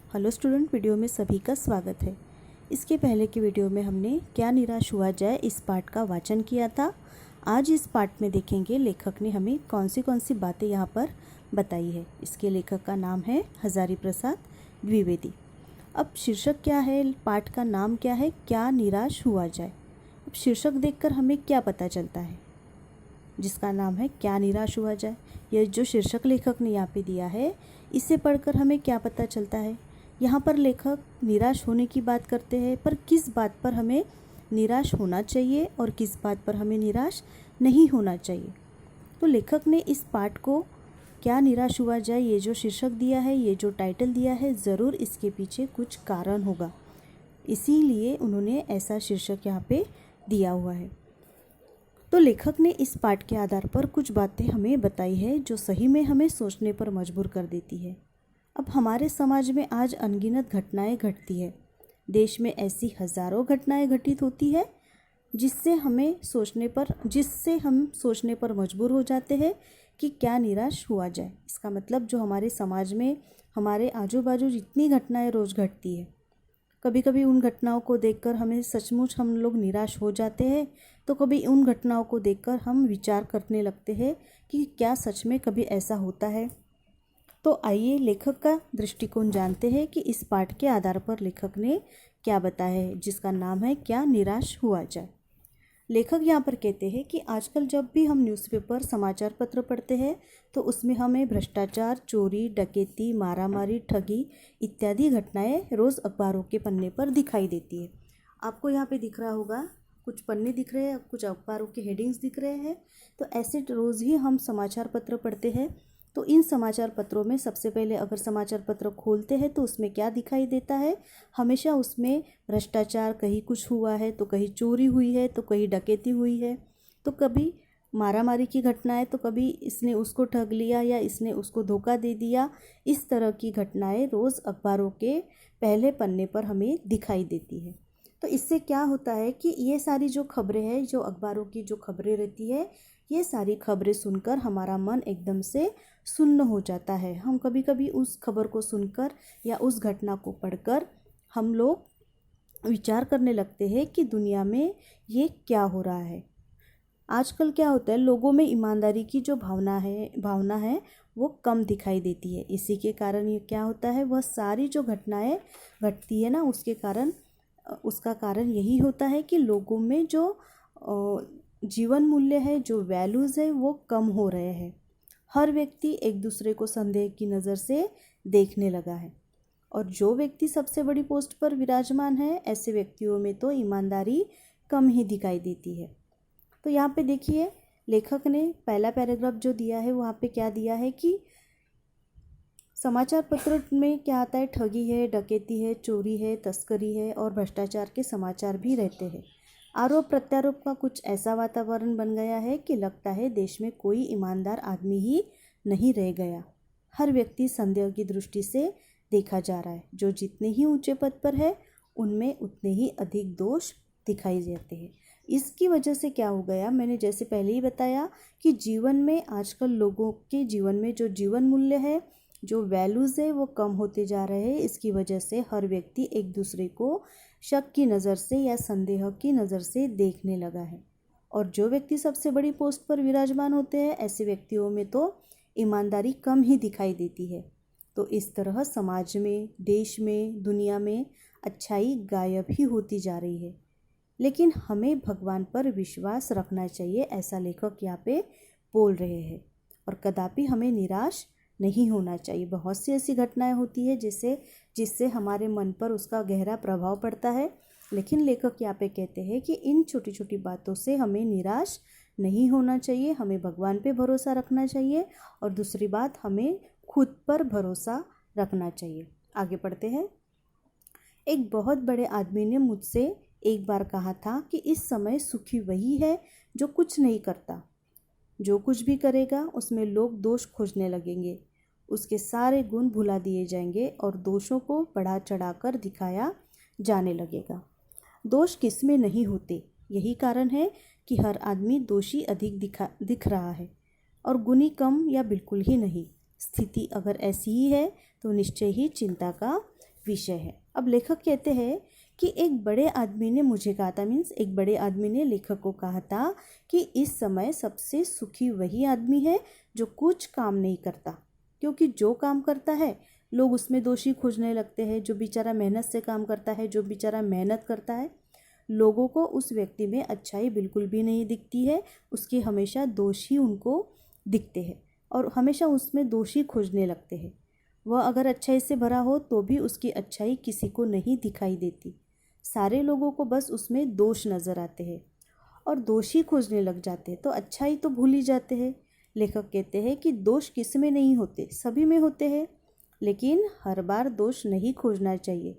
Hello student, video में सभी का स्वागत है। इसके पहले की वीडियो में हमने क्या निराश हुआ जाए इस पाठ का वाचन किया था। आज इस पाठ में देखेंगे लेखक ने हमें कौन सी बातें यहाँ पर बताई है। इसके लेखक का नाम है हजारी प्रसाद द्विवेदी। अब शीर्षक क्या है, पाठ का नाम क्या है, क्या निराश हुआ जाए। अब शीर्षक देखकर हमें क्या पता चलता है, जिसका नाम है क्या निराश हुआ जाए। यह जो शीर्षक लेखक ने यहाँ पे दिया है, इसे पढ़कर हमें क्या पता चलता है। यहाँ पर लेखक निराश होने की बात करते हैं, पर किस बात पर हमें निराश होना चाहिए और किस बात पर हमें निराश नहीं होना चाहिए। तो लेखक ने इस पाठ को क्या निराश हुआ जाए, ये जो शीर्षक दिया है, ये जो टाइटल दिया है, ज़रूर इसके पीछे कुछ कारण होगा, इसीलिए उन्होंने ऐसा शीर्षक यहाँ पे दिया हुआ है। तो लेखक ने इस पाठ के आधार पर कुछ बातें हमें बताई है जो सही में हमें सोचने पर मजबूर कर देती है। अब हमारे समाज में आज अनगिनत घटनाएं घटती है। देश में ऐसी हज़ारों घटनाएं घटित होती है जिससे हम सोचने पर मजबूर हो जाते हैं कि क्या निराश हुआ जाए। इसका मतलब जो हमारे समाज में हमारे आजू बाजू जितनी घटनाएं रोज़ घटती है, कभी कभी उन घटनाओं को देखकर हमें सचमुच हम लोग निराश हो जाते हैं, तो कभी उन घटनाओं को देखकर हम विचार करने लगते हैं कि क्या सच में कभी ऐसा होता है। तो आइए लेखक का दृष्टिकोण जानते हैं कि इस पाठ के आधार पर लेखक ने क्या बताया है, जिसका नाम है क्या निराश हुआ जाए। लेखक यहाँ पर कहते हैं कि आजकल जब भी हम न्यूज़पेपर समाचार पत्र पढ़ते हैं तो उसमें हमें भ्रष्टाचार, चोरी, डकैती, मारामारी, ठगी इत्यादि घटनाएं रोज़ अखबारों के पन्ने पर दिखाई देती है। आपको यहाँ पे दिख रहा होगा, कुछ पन्ने दिख रहे हैं, कुछ अखबारों के हेडिंग्स दिख रहे हैं। तो ऐसे रोज़ ही हम समाचार पत्र पढ़ते हैं। तो इन समाचार पत्रों में सबसे पहले अगर समाचार पत्र खोलते हैं तो उसमें क्या दिखाई देता है, हमेशा उसमें भ्रष्टाचार, कहीं कुछ हुआ है तो कहीं चोरी हुई है तो कहीं डकैती हुई है, तो कभी मारामारी की घटनाएं, तो कभी इसने उसको ठग लिया या इसने उसको धोखा दे दिया। इस तरह की घटनाएं रोज़ अखबारों के पहले पन्ने पर हमें दिखाई देती है। तो इससे क्या होता है कि ये सारी जो खबरें हैं, जो अखबारों की जो खबरें रहती है, ये सारी खबरें सुनकर हमारा मन एकदम से सुन्न हो जाता है। हम कभी कभी उस खबर को सुनकर या उस घटना को पढ़कर हम लोग विचार करने लगते हैं कि दुनिया में ये क्या हो रहा है। आजकल क्या होता है, लोगों में ईमानदारी की जो भावना है वो कम दिखाई देती है। इसी के कारण ये क्या होता है, वह सारी जो घटनाएं घटती है ना, उसका कारण यही होता है कि लोगों में जो जीवन मूल्य है, जो वैल्यूज़ है, वो कम हो रहे हैं। हर व्यक्ति एक दूसरे को संदेह की नज़र से देखने लगा है, और जो व्यक्ति सबसे बड़ी पोस्ट पर विराजमान है, ऐसे व्यक्तियों में तो ईमानदारी कम ही दिखाई देती है। तो यहाँ पे देखिए, लेखक ने पहला पैराग्राफ जो दिया है वहाँ पे क्या दिया है कि समाचार पत्र में क्या आता है, ठगी है, डकैती है, चोरी है, तस्करी है और भ्रष्टाचार के समाचार भी रहते हैं। आरोप प्रत्यारोप का कुछ ऐसा वातावरण बन गया है कि लगता है देश में कोई ईमानदार आदमी ही नहीं रह गया। हर व्यक्ति संदेह की दृष्टि से देखा जा रहा है। जो जितने ही ऊंचे पद पर है, उनमें उतने ही अधिक दोष दिखाई देते हैं। इसकी वजह से क्या हो गया, मैंने जैसे पहले ही बताया कि जीवन में आजकल लोगों के जीवन में जो जीवन मूल्य है, जो वैल्यूज़ है, वो कम होते जा रहे हैं। इसकी वजह से हर व्यक्ति एक दूसरे को शक की नज़र से या संदेह की नज़र से देखने लगा है, और जो व्यक्ति सबसे बड़ी पोस्ट पर विराजमान होते हैं, ऐसे व्यक्तियों में तो ईमानदारी कम ही दिखाई देती है। तो इस तरह समाज में, देश में, दुनिया में अच्छाई गायब ही होती जा रही है। लेकिन हमें भगवान पर विश्वास रखना चाहिए, ऐसा लेखक यहाँ पे बोल रहे हैं, और कदापि हमें निराश नहीं होना चाहिए। बहुत सी ऐसी घटनाएं होती है जिससे हमारे मन पर उसका गहरा प्रभाव पड़ता है, लेकिन लेखक यहाँ पे कहते हैं कि इन छोटी छोटी बातों से हमें निराश नहीं होना चाहिए। हमें भगवान पे भरोसा रखना चाहिए, और दूसरी बात, हमें खुद पर भरोसा रखना चाहिए। आगे पढ़ते हैं। एक बहुत बड़े आदमी ने मुझसे एक बार कहा था कि इस समय सुखी वही है जो कुछ नहीं करता। जो कुछ भी करेगा उसमें लोग दोष खोजने लगेंगे, उसके सारे गुण भुला दिए जाएंगे और दोषों को बढ़ा चढ़ाकर दिखाया जाने लगेगा। दोष किस में नहीं होते, यही कारण है कि हर आदमी दोषी अधिक दिख रहा है और गुणी कम या बिल्कुल ही नहीं। स्थिति अगर ऐसी ही है तो निश्चय ही चिंता का विषय है। अब लेखक कहते हैं कि एक बड़े आदमी ने मुझे कहा था, मीन्स एक बड़े आदमी ने लेखक को कहा था कि इस समय सबसे सुखी वही आदमी है जो कुछ काम नहीं करता, क्योंकि जो काम करता है लोग उसमें दोषी खोजने लगते हैं। जो बेचारा मेहनत से काम करता है, जो बेचारा मेहनत करता है, लोगों को उस व्यक्ति में अच्छाई बिल्कुल भी नहीं दिखती है, उसके हमेशा दोष ही उनको दिखते हैं और हमेशा उसमें दोषी खोजने लगते हैं। वह अगर अच्छाई से भरा हो तो भी उसकी अच्छाई किसी को नहीं दिखाई देती, सारे लोगों को बस उसमें दोष नज़र आते हैं और दोषी खोजने लग जाते हैं, तो अच्छाई तो भूल ही जाते हैं। लेखक कहते हैं कि दोष किस में नहीं होते, सभी में होते हैं, लेकिन हर बार दोष नहीं खोजना चाहिए।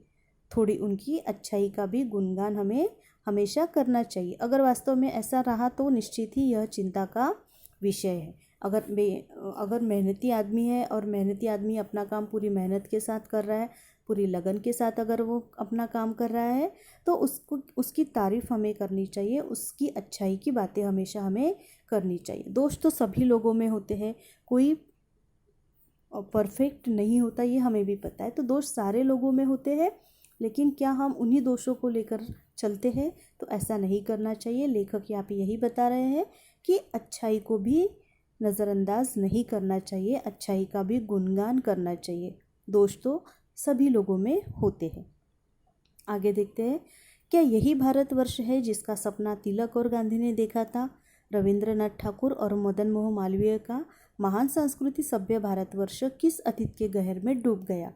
थोड़ी उनकी अच्छाई का भी गुणगान हमें हमेशा करना चाहिए। अगर वास्तव में ऐसा रहा तो निश्चित ही यह चिंता का विषय है। अगर मेहनती आदमी है और मेहनती आदमी अपना काम पूरी मेहनत के साथ कर रहा है, पूरी लगन के साथ अगर वो अपना काम कर रहा है, तो उसकी तारीफ़ हमें करनी चाहिए, उसकी अच्छाई की बातें हमेशा हमें करनी चाहिए। दोष तो सभी लोगों में होते हैं, कोई परफेक्ट नहीं होता, ये हमें भी पता है। तो दोष सारे लोगों में होते हैं, लेकिन क्या हम उन्हीं दोषों को लेकर चलते हैं? तो ऐसा नहीं करना चाहिए। लेखक यहाँ पे यही बता रहे हैं कि अच्छाई को भी नज़रअंदाज नहीं करना चाहिए, अच्छाई का भी गुणगान करना चाहिए। दोष तो सभी लोगों में होते हैं। आगे देखते हैं, क्या यही भारतवर्ष है जिसका सपना तिलक और गांधी ने देखा था? रविंद्रनाथ ठाकुर और मदन मोहन मालवीय का महान संस्कृति सभ्य भारतवर्ष किस अतीत के गहर में डूब गया?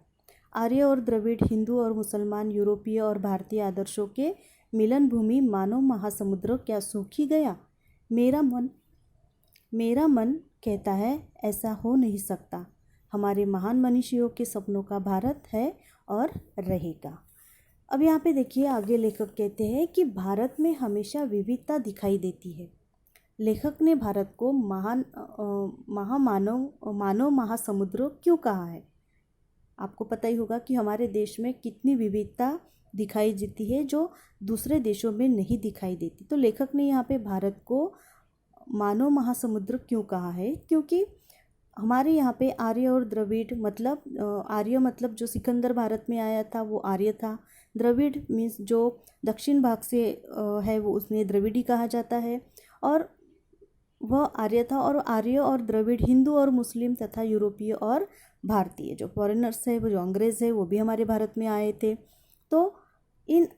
आर्य और द्रविड़, हिंदू और मुसलमान, यूरोपीय और भारतीय आदर्शों के मिलन भूमि मानव महासमुद्र क्या सूख ही गया? मेरा मन कहता है ऐसा हो नहीं सकता। हमारे महान मनीषियों के सपनों का भारत है और रहेगा। अब यहाँ पे देखिए, आगे लेखक कहते हैं कि भारत में हमेशा विविधता दिखाई देती है। लेखक ने भारत को मानव महासमुद्र क्यों कहा है? आपको पता ही होगा कि हमारे देश में कितनी विविधता दिखाई देती है जो दूसरे देशों में नहीं दिखाई देती। तो लेखक ने यहाँ पे भारत को मानव महासमुद्र क्यों कहा है? क्योंकि हमारे यहाँ पे आर्य और द्रविड़, मतलब आर्य मतलब जो सिकंदर भारत में आया था वो आर्य था। द्रविड़ मीन्स जो दक्षिण भाग से है वो उसने द्रविड़ी कहा जाता है, और वह आर्य था। और आर्य और द्रविड़ हिंदू और मुस्लिम तथा यूरोपीय और भारतीय जो फॉरेनर्स है, वो जो अंग्रेज़ है, वो भी हमारे भारत में आए थे। तो इन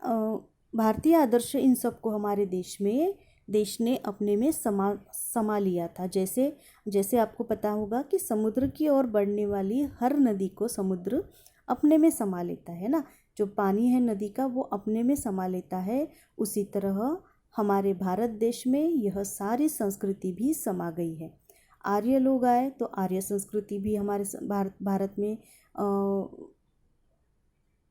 भारतीय आदर्श इन सबको हमारे देश ने अपने में समा लिया था। जैसे आपको पता होगा कि समुद्र की ओर बढ़ने वाली हर नदी को समुद्र अपने में समा लेता है ना, जो पानी है नदी का वो अपने में समा लेता है। उसी तरह हमारे भारत देश में यह सारी संस्कृति भी समा गई है। आर्य लोग आए तो आर्य संस्कृति भी हमारे भारत में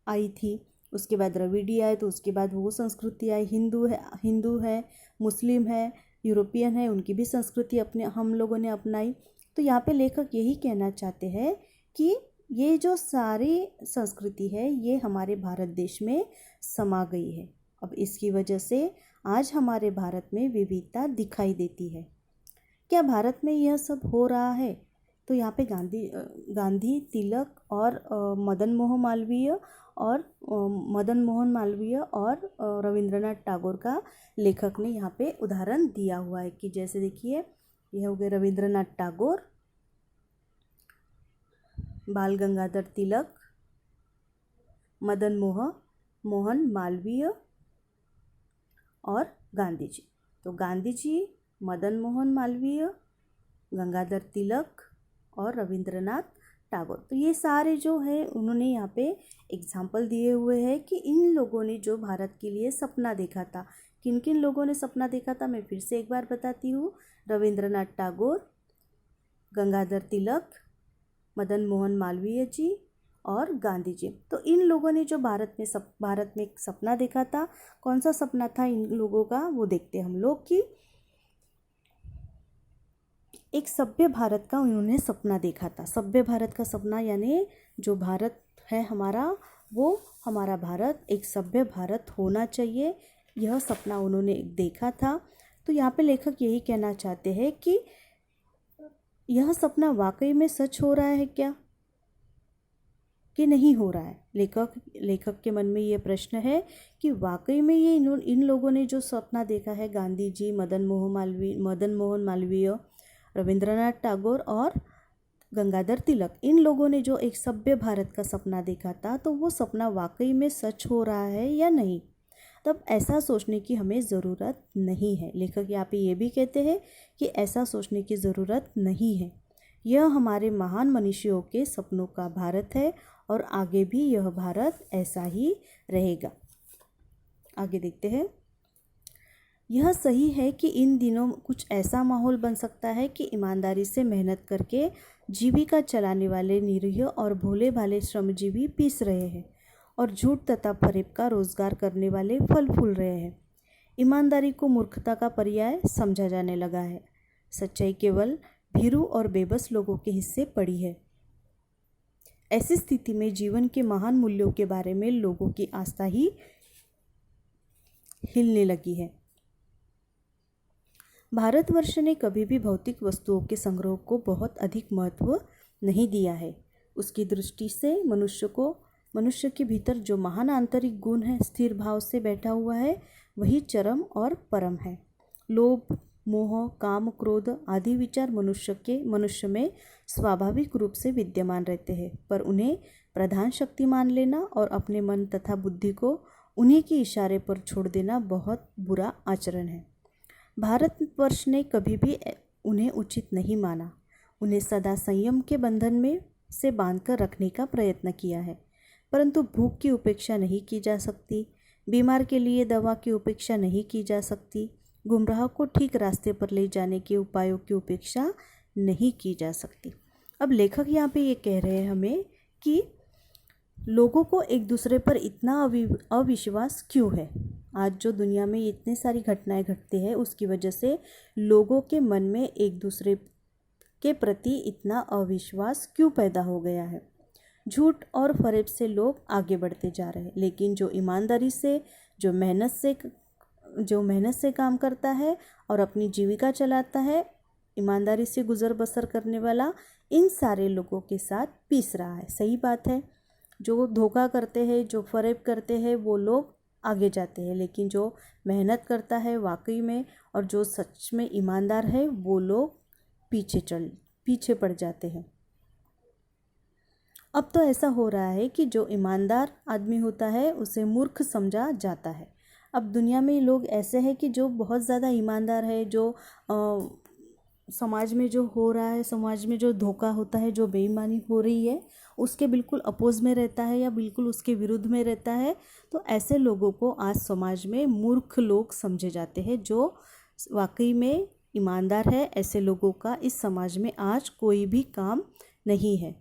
आई थी। उसके बाद द्रविड़ी आए तो उसके बाद वो संस्कृति आई। हिंदू है, मुस्लिम है, यूरोपियन है, उनकी भी संस्कृति हम लोगों ने अपनाई। तो यहाँ पे लेखक यही कहना चाहते हैं कि ये जो सारी संस्कृति है ये हमारे भारत देश में समा गई है। अब इसकी वजह से आज हमारे भारत में विविधता दिखाई देती है। क्या भारत में यह सब हो रहा है? तो यहाँ पे गांधी, तिलक और मदन मोहन मालवीय और रविंद्रनाथ टैगोर का लेखक ने यहाँ पे उदाहरण दिया हुआ है कि जैसे देखिए, यह हो गए रविंद्रनाथ टैगोर, बाल गंगाधर तिलक, मदन मोहन मालवीय और गांधी जी। तो गांधी जी, मदन मोहन मालवीय, गंगाधर तिलक और रविंद्रनाथ टैगोर, तो ये सारे जो है उन्होंने यहाँ पे एग्जाम्पल दिए हुए हैं कि इन लोगों ने जो भारत के लिए सपना देखा था। किन किन लोगों ने सपना देखा था मैं फिर से एक बार बताती हूँ। रविंद्रनाथ टैगोर, गंगाधर तिलक, मदन मोहन मालवीय जी और गांधी जी। तो इन लोगों ने जो भारत में एक सपना देखा था, कौन सा सपना था इन लोगों का वो देखते हैं हम लोग कि एक सभ्य भारत का उन्होंने सपना देखा था। सभ्य भारत का सपना यानी जो भारत है हमारा, वो हमारा भारत एक सभ्य भारत होना चाहिए, यह सपना उन्होंने देखा था। तो यहाँ पे लेखक यही कहना चाहते हैं कि यह सपना वाकई में सच हो रहा है क्या? कि नहीं हो रहा है। लेखक के मन में ये प्रश्न है कि वाकई में ये इन लोगों ने जो सपना देखा है, गांधी जी, मदन मोहन मालवीय, रविंद्रनाथ टैगोर और गंगाधर तिलक, इन लोगों ने जो एक सभ्य भारत का सपना देखा था, तो वो सपना वाकई में सच हो रहा है या नहीं। तब ऐसा सोचने की हमें ज़रूरत नहीं है। लेखक यहाँ पे ये भी कहते हैं कि ऐसा सोचने की ज़रूरत नहीं है। यह हमारे महान मनुष्यों के सपनों का भारत है और आगे भी यह भारत ऐसा ही रहेगा। आगे देखते हैं। यह सही है कि इन दिनों कुछ ऐसा माहौल बन सकता है कि ईमानदारी से मेहनत करके जीविका चलाने वाले निरीह और भोले भाले श्रमजीवी पीस रहे हैं और झूठ तथा फरेब का रोजगार करने वाले फल फूल रहे हैं। ईमानदारी को मूर्खता का पर्याय समझा जाने लगा है। सच्चाई केवल भीरू और बेबस लोगों के हिस्से पड़ी है। ऐसी स्थिति में जीवन के महान मूल्यों के बारे में लोगों की आस्था ही हिलने लगी है। भारतवर्ष ने कभी भी भौतिक वस्तुओं के संग्रह को बहुत अधिक महत्व नहीं दिया है। उसकी दृष्टि से मनुष्य के भीतर जो महान आंतरिक गुण है, स्थिर भाव से बैठा हुआ है, वही चरम और परम है। लोभ, मोह, काम, क्रोध आदि विचार मनुष्य में स्वाभाविक रूप से विद्यमान रहते हैं, पर उन्हें प्रधान शक्ति मान लेना और अपने मन तथा बुद्धि को उन्हीं के इशारे पर छोड़ देना बहुत बुरा आचरण है। भारतवर्ष ने कभी भी उन्हें उचित नहीं माना। उन्हें सदा संयम के बंधन में से बांधकर रखने का प्रयत्न किया है, परंतु भूख की उपेक्षा नहीं की जा सकती, बीमार के लिए दवा की उपेक्षा नहीं की जा सकती, गुमराह को ठीक रास्ते पर ले जाने के उपायों की उपेक्षा नहीं की जा सकती। अब लेखक यहाँ पे ये कह रहे हैं हमें कि लोगों को एक दूसरे पर इतना अविश्वास क्यों है। आज जो दुनिया में इतनी सारी घटनाएं घटती है, उसकी वजह से लोगों के मन में एक दूसरे के प्रति इतना अविश्वास क्यों पैदा हो गया है। झूठ और फरेब से लोग आगे बढ़ते जा रहे हैं, लेकिन जो ईमानदारी से, जो मेहनत से काम करता है और अपनी जीविका चलाता है, ईमानदारी से गुजर बसर करने वाला, इन सारे लोगों के साथ पीस रहा है। सही बात है, जो धोखा करते हैं, जो फरेब करते हैं, वो लोग आगे जाते हैं, लेकिन जो मेहनत करता है वाकई में और जो सच में ईमानदार है, वो लोग पीछे पड़ जाते हैं। अब तो ऐसा हो रहा है कि जो ईमानदार आदमी होता है उसे मूर्ख समझा जाता है। अब दुनिया में लोग ऐसे हैं कि जो बहुत ज़्यादा ईमानदार है, जो समाज में जो हो रहा है, समाज में जो धोखा होता है, जो बेईमानी हो रही है, उसके बिल्कुल अपोज में रहता है या बिल्कुल उसके विरुद्ध में रहता है, तो ऐसे लोगों को आज समाज में मूर्ख लोग समझे जाते हैं। जो वाकई में ईमानदार है, ऐसे लोगों का इस समाज में आज कोई भी काम नहीं है।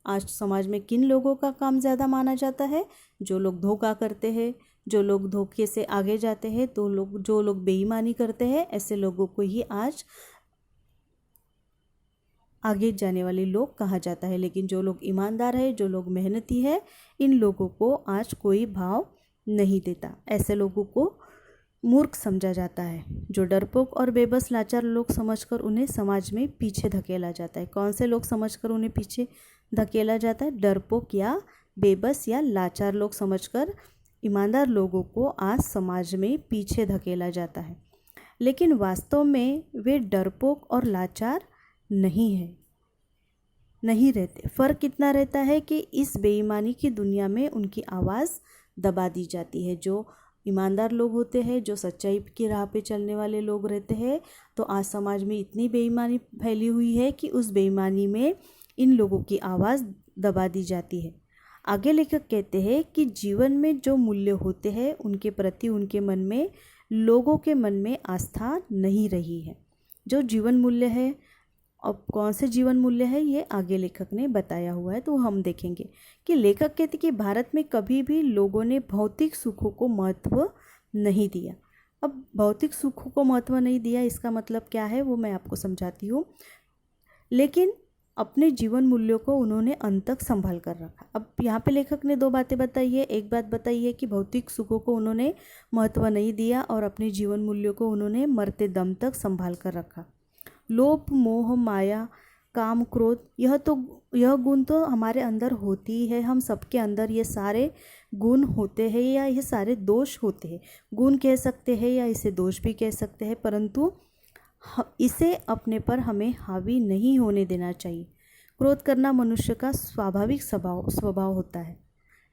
आज समाज में किन लोगों का काम ज़्यादा माना जाता है? जो लोग धोखा करते हैं, जो लोग धोखे से आगे जाते हैं, जो लोग बेईमानी करते हैं, ऐसे लोगों को ही आज आगे जाने वाले लोग कहा जाता है। लेकिन जो लोग ईमानदार है, जो लोग मेहनती है, इन लोगों को आज कोई भाव नहीं देता। ऐसे लोगों को मूर्ख समझा जाता है। जो डरपोक और बेबस लाचार लोग समझकर उन्हें समाज में पीछे धकेला जाता है। कौन से लोग समझकर उन्हें पीछे धकेला जाता है? डरपोक या बेबस या लाचार लोग समझकर ईमानदार लोगों को आज समाज में पीछे धकेला जाता है। लेकिन वास्तव में वे डरपोक और लाचार नहीं रहते। फ़र्क इतना रहता है कि इस बेईमानी की दुनिया में उनकी आवाज़ दबा दी जाती है। जो ईमानदार लोग होते हैं, जो सच्चाई की राह पे चलने वाले लोग रहते हैं, तो आज समाज में इतनी बेईमानी फैली हुई है कि उस बेईमानी में इन लोगों की आवाज़ दबा दी जाती है। आगे लेखक कहते हैं कि जीवन में जो मूल्य होते हैं, उनके प्रति उनके मन में, लोगों के मन में आस्था नहीं रही है। जो जीवन मूल्य है, अब कौन से जीवन मूल्य है, ये आगे लेखक ने बताया हुआ है, तो हम देखेंगे कि लेखक कहते कि भारत में कभी भी लोगों ने भौतिक सुखों को महत्व नहीं दिया। अब भौतिक सुखों को महत्व नहीं दिया, इसका मतलब क्या है वो मैं आपको समझाती हूँ। लेकिन अपने जीवन मूल्यों को उन्होंने अंत तक संभाल कर रखा। अब यहाँ पे लेखक ने दो बातें बताई है। एक बात बताई है कि भौतिक सुखों को उन्होंने महत्व नहीं दिया और अपने जीवन मूल्यों को उन्होंने मरते दम तक संभाल कर रखा। लोभ, मोह, माया, काम, क्रोध, यह गुण तो हमारे अंदर होती ही है। हम सबके अंदर ये सारे गुण होते हैं या ये सारे दोष होते हैं। गुण कह सकते हैं या इसे दोष भी कह सकते हैं, परंतु इसे अपने पर हमें हावी नहीं होने देना चाहिए। क्रोध करना मनुष्य का स्वाभाविक स्वभाव होता है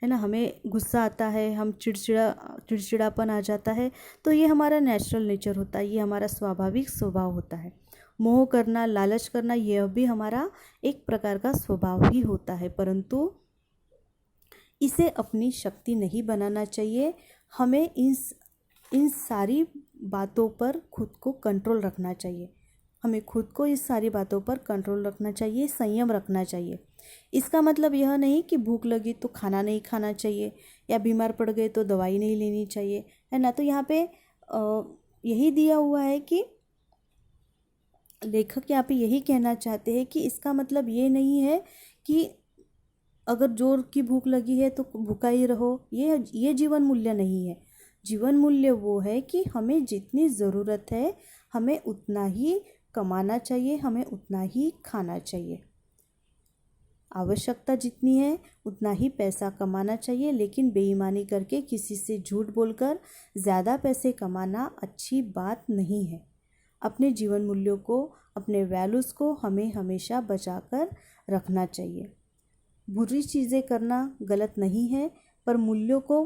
ना। हमें गुस्सा आता है, हम चिड़चिड़ापन आ जाता है, तो ये हमारा नेचुरल नेचर होता है, ये हमारा स्वाभाविक स्वभाव होता है। मोह करना, लालच करना, यह भी हमारा एक प्रकार का स्वभाव ही होता है, परंतु इसे अपनी शक्ति नहीं बनाना चाहिए। हमें इन सारी बातों पर खुद को कंट्रोल रखना चाहिए। हमें खुद को इस सारी बातों पर कंट्रोल रखना चाहिए, संयम रखना चाहिए। इसका मतलब यह नहीं कि भूख लगी तो खाना नहीं खाना चाहिए या बीमार पड़ गए तो दवाई नहीं लेनी चाहिए, है ना। तो यहाँ पे यही दिया हुआ है कि लेखक यहाँ पे यही कहना चाहते हैं कि इसका मतलब ये नहीं है कि अगर जोर की भूख लगी है तो भूखा ही रहो। ये जीवन मूल्य नहीं है। जीवन मूल्य वो है कि हमें जितनी ज़रूरत है हमें उतना ही कमाना चाहिए, हमें उतना ही खाना चाहिए। आवश्यकता जितनी है उतना ही पैसा कमाना चाहिए, लेकिन बेईमानी करके किसी से झूठ बोलकर ज़्यादा पैसे कमाना अच्छी बात नहीं है। अपने जीवन मूल्यों को, अपने वैल्यूज़ को हमें हमेशा बचाकर रखना चाहिए। बुरी चीज़ें करना गलत नहीं है, पर मूल्यों को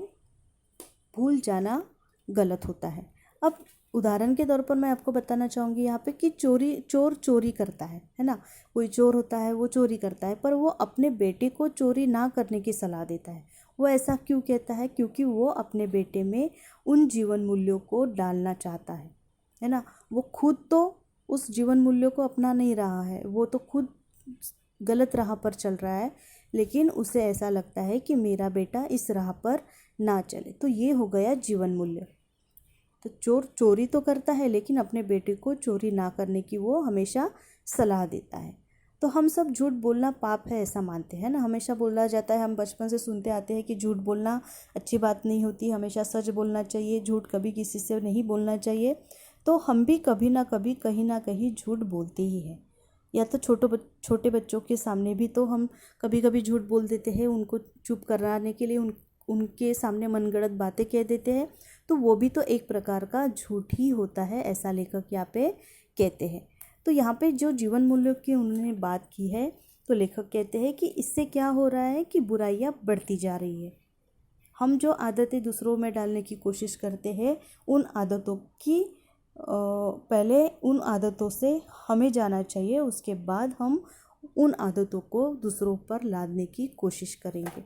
भूल जाना गलत होता है। अब उदाहरण के तौर पर मैं आपको बताना चाहूँगी यहाँ पे कि चोर चोरी करता है ना। कोई चोर होता है, वो चोरी करता है, पर वो अपने बेटे को चोरी ना करने की सलाह देता है। वो ऐसा क्यों कहता है? क्योंकि वो अपने बेटे में उन जीवन मूल्यों को डालना चाहता है ना। वो खुद तो उस जीवन मूल्यों को अपना नहीं रहा है, वो तो खुद गलत राह पर चल रहा है, लेकिन उसे ऐसा लगता है कि मेरा बेटा इस राह पर ना चले। तो ये हो गया जीवन मूल्य। तो चोर चोरी तो करता है, लेकिन अपने बेटे को चोरी ना करने की वो हमेशा सलाह देता है। तो हम सब झूठ बोलना पाप है ऐसा मानते हैं ना। हमेशा बोला जाता है, हम बचपन से सुनते आते हैं कि झूठ बोलना अच्छी बात नहीं होती, हमेशा सच बोलना चाहिए, झूठ कभी किसी से नहीं बोलना चाहिए। तो हम भी कभी ना कभी कहीं ना कहीं झूठ बोलते ही हैं। या तो छोटे बच्चों के सामने भी तो हम कभी कभी झूठ बोल देते हैं, उनको चुप कराने के लिए उनके सामने मनगढ़ंत बातें कह देते हैं। तो वो भी तो एक प्रकार का झूठ ही होता है, ऐसा लेखक यहाँ पे कहते हैं। तो यहाँ पे जो जीवन मूल्यों की उन्होंने बात की है, तो लेखक कहते हैं कि इससे क्या हो रहा है कि बुराइयाँ बढ़ती जा रही है। हम जो आदतें दूसरों में डालने की कोशिश करते हैं, उन आदतों की पहले उन आदतों से हमें जाना चाहिए, उसके बाद हम उन आदतों को दूसरों पर लादने की कोशिश करेंगे,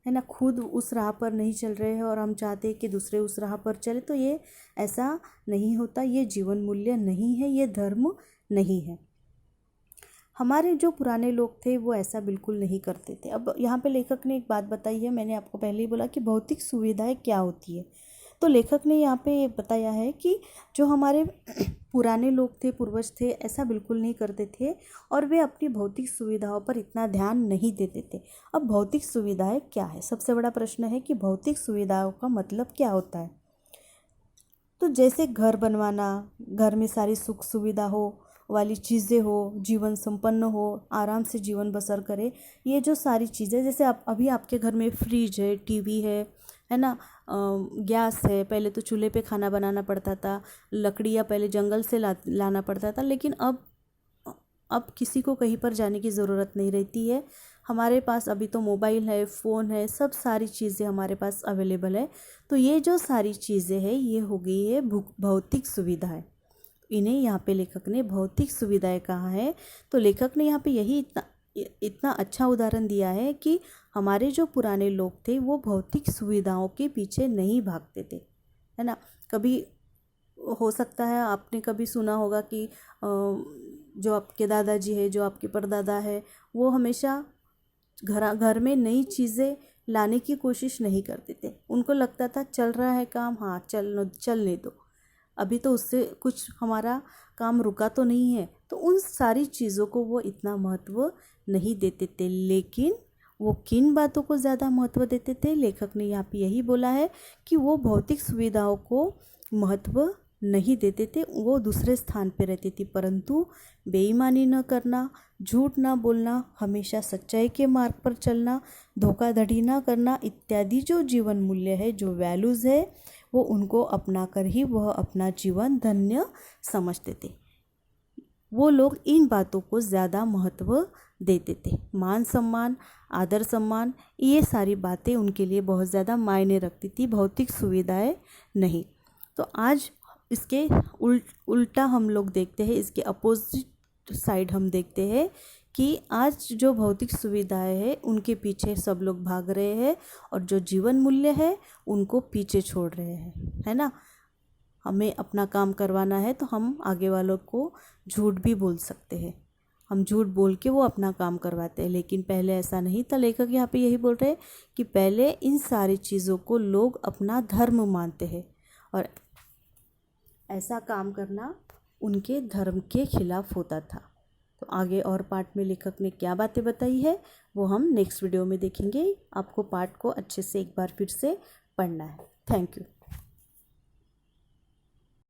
है ना। खुद उस राह पर नहीं चल रहे हैं और हम चाहते हैं कि दूसरे उस राह पर चले, तो ये ऐसा नहीं होता। ये जीवन मूल्य नहीं है, ये धर्म नहीं है। हमारे जो पुराने लोग थे वो ऐसा बिल्कुल नहीं करते थे। अब यहाँ पे लेखक ने एक बात बताई है, मैंने आपको पहले ही बोला कि भौतिक सुविधाएं क्या होती है। तो लेखक ने यहाँ पे बताया है कि जो हमारे पुराने लोग थे, पूर्वज थे, ऐसा बिल्कुल नहीं करते थे और वे अपनी भौतिक सुविधाओं पर इतना ध्यान नहीं देते थे। अब भौतिक सुविधाएं क्या है? सबसे बड़ा प्रश्न है कि भौतिक सुविधाओं का मतलब क्या होता है। तो जैसे घर बनवाना, घर में सारी सुख सुविधा हो वाली चीज़ें हो, जीवन संपन्न हो, आराम से जीवन बसर करे, ये जो सारी चीज़ें, जैसे आप अभी आपके घर में फ्रिज है, टीवी है ना, गैस है। पहले तो चूल्हे पे खाना बनाना पड़ता था, लकड़ियाँ पहले जंगल से लाना पड़ता था, लेकिन अब किसी को कहीं पर जाने की ज़रूरत नहीं रहती है। हमारे पास अभी तो मोबाइल है, फ़ोन है, सब सारी चीज़ें हमारे पास अवेलेबल है। तो ये जो सारी चीज़ें हैं, ये हो गई है भौतिक सुविधाएं। इन्हें यहाँ पे लेखक ने भौतिक सुविधाएं कहा है। तो लेखक ने यहाँ पे यही इतना अच्छा उदाहरण दिया है कि हमारे जो पुराने लोग थे वो भौतिक सुविधाओं के पीछे नहीं भागते थे, है ना। कभी हो सकता है आपने कभी सुना होगा कि जो आपके दादाजी है, जो आपके परदादा है, वो हमेशा घर में नई चीज़ें लाने की कोशिश नहीं करते थे। उनको लगता था चल रहा है काम, हाँ चलने दो, अभी तो उससे कुछ हमारा काम रुका तो नहीं है। तो उन सारी चीज़ों को वो इतना महत्व नहीं देते थे। लेकिन वो किन बातों को ज़्यादा महत्व देते थे? लेखक ने यहाँ पे यही बोला है कि वो भौतिक सुविधाओं को महत्व नहीं देते थे, वो दूसरे स्थान पे रहती थी। परंतु बेईमानी न करना, झूठ ना बोलना, हमेशा सच्चाई के मार्ग पर चलना, धोखाधड़ी ना करना इत्यादि जो जीवन मूल्य है, जो वैल्यूज़ है, वो उनको अपना कर ही वह अपना जीवन धन्य समझते थे। वो लोग इन बातों को ज़्यादा महत्व देते थे। मान सम्मान, आदर सम्मान, ये सारी बातें उनके लिए बहुत ज़्यादा मायने रखती थी, भौतिक सुविधाएं नहीं। तो आज इसके उल्टा हम लोग देखते हैं, इसके अपोजिट साइड हम देखते हैं कि आज जो भौतिक सुविधाएं हैं उनके पीछे सब लोग भाग रहे हैं और जो जीवन मूल्य है उनको पीछे छोड़ रहे हैं, है ना। हमें अपना काम करवाना है तो हम आगे वालों को झूठ भी बोल सकते हैं, हम झूठ बोल के वो अपना काम करवाते हैं। लेकिन पहले ऐसा नहीं था। लेखक यहाँ पे यही बोल रहे हैं कि पहले इन सारी चीज़ों को लोग अपना धर्म मानते हैं और ऐसा काम करना उनके धर्म के खिलाफ होता था। तो आगे और पार्ट में लेखक ने क्या बातें बताई है वो हम नेक्स्ट वीडियो में देखेंगे। आपको पार्ट को अच्छे से एक बार फिर से पढ़ना है। Thank you.